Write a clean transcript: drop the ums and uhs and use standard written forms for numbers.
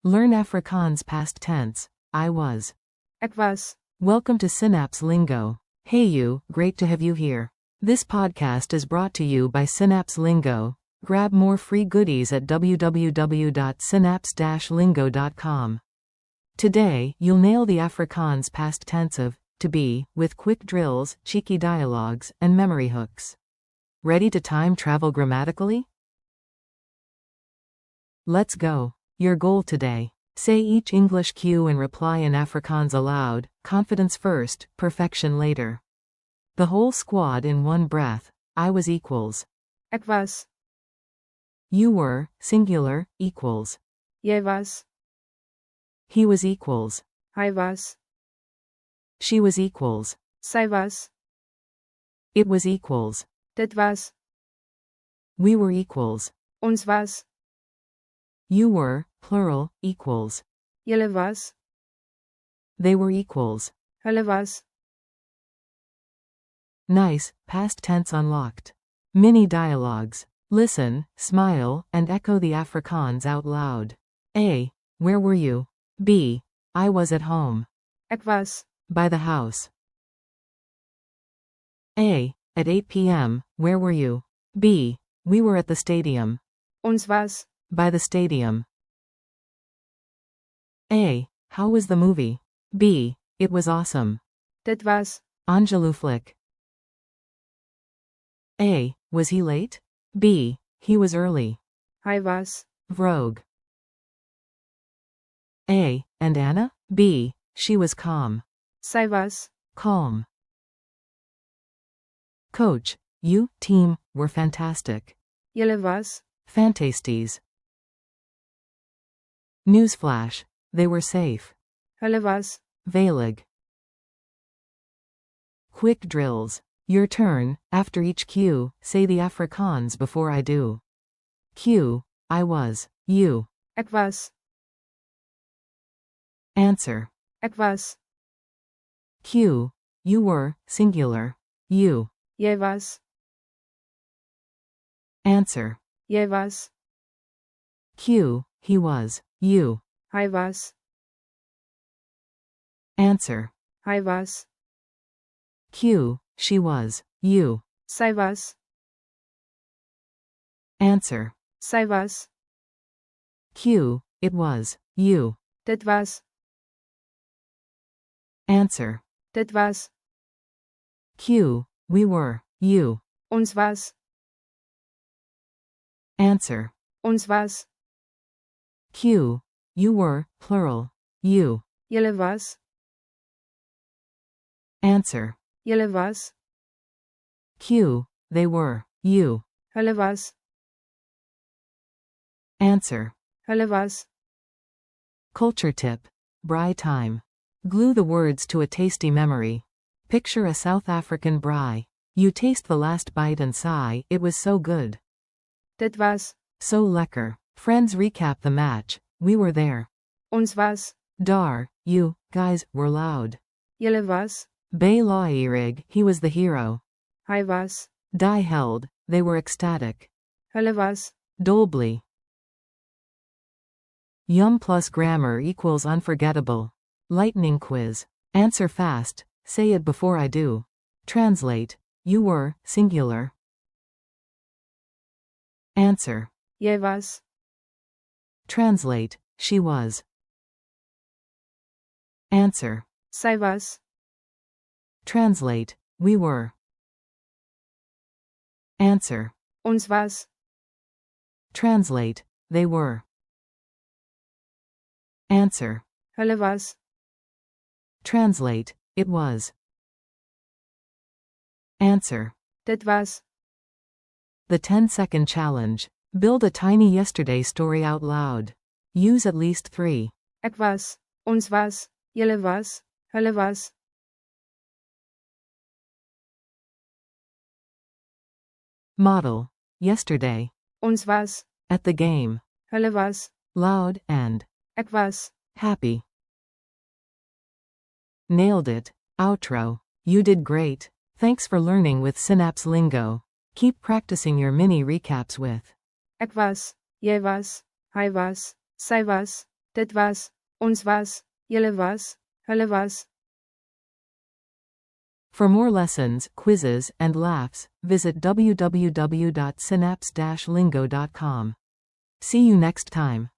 Learn Afrikaans past tense. I was. Ek was. Welcome to Synapse Lingo. Hey you, great to have you here. This podcast is brought to you by Synapse Lingo. Grab more free goodies at www.synapse-lingo.com. Today, you'll nail the Afrikaans past tense of to be with quick drills, cheeky dialogues, and memory hooks. Ready to time travel grammatically? Let's go. Your goal today. Say each English cue and reply in Afrikaans aloud, confidence first, perfection later. The whole squad in one breath. I was equals. Ek was. You were, singular, equals. Jy was. He was equals. Hy was. She was equals. Sy was. It was equals. Dit was. We were equals. Ons was. You were, plural, equals. Julle was. They were equals. Hulle was. Nice, past tense unlocked. Mini dialogues. Listen, smile, and echo the Afrikaans out loud. A. Where were you? B. I was at home. Ek was. By the house. A. At 8 p.m., where were you? B. We were at the stadium. Ons was. By the stadium. A. How was the movie? B. It was awesome. Dit was. Angeluflik. A. Was he late? B. He was early. Hy was. Vroeg. A. And Anna? B. She was calm. Sy was. Calm. Coach, you, team, were fantastic. Julle was. Fantasties. Newsflash. They were safe. Hulle was. Veilig. Quick drills. Your turn. After each cue, say the Afrikaans before I do. Cue. I was. You. Ek was. Answer. Ek was. Cue. You were, singular. You. Jy was. Answer. Jy was. Cue. He was. You. Hy was. Answer. Hy was. Cue. She was. You. Sy was. Answer. Sy was. Cue. It was. You. Dit was. Answer. Dit was. Cue. We were. You. Ons was. Answer. Ons was. Cue. You were, plural. You. Julle was. Answer. Julle was. Cue. They were. You. Hulle was. Answer. Hulle was. Culture tip. Braai time. Glue the words to a tasty memory. Picture a South African braai. You taste the last bite and sigh, it was so good. Dit was. So lekker. Friends recap the match. We were there. Ons was. Dar, you, guys, were loud. Julle was. Bay Lairig, he was the hero. Hy was. Die held, they were ecstatic. Hulle was. Dolbly. Yum plus grammar equals unforgettable. Lightning quiz. Answer fast. Say it before I do. Translate. You were, singular. Answer. Jy was. Translate. She was. Answer. Sy was. Translate. We were. Answer. Ons was. Translate. They were. Answer. Hulle was. Translate. It was. Answer. Dit was. The 10-second challenge. Build a tiny yesterday story out loud. Use at least 3. Ek was. Ons was. Julle was. Hulle was. Model. Yesterday. Ons was. At the game. Hulle was. Loud and. Ek was. Happy. Nailed it. Outro. You did great. Thanks for learning with Synapse Lingo. Keep practicing your mini recaps with. Ek was. Jy was. Hy was. Sy was. dit was, ons was, julle was, hulle was. For more lessons, quizzes, and laughs, visit www.synapse-lingo.com. See you next time.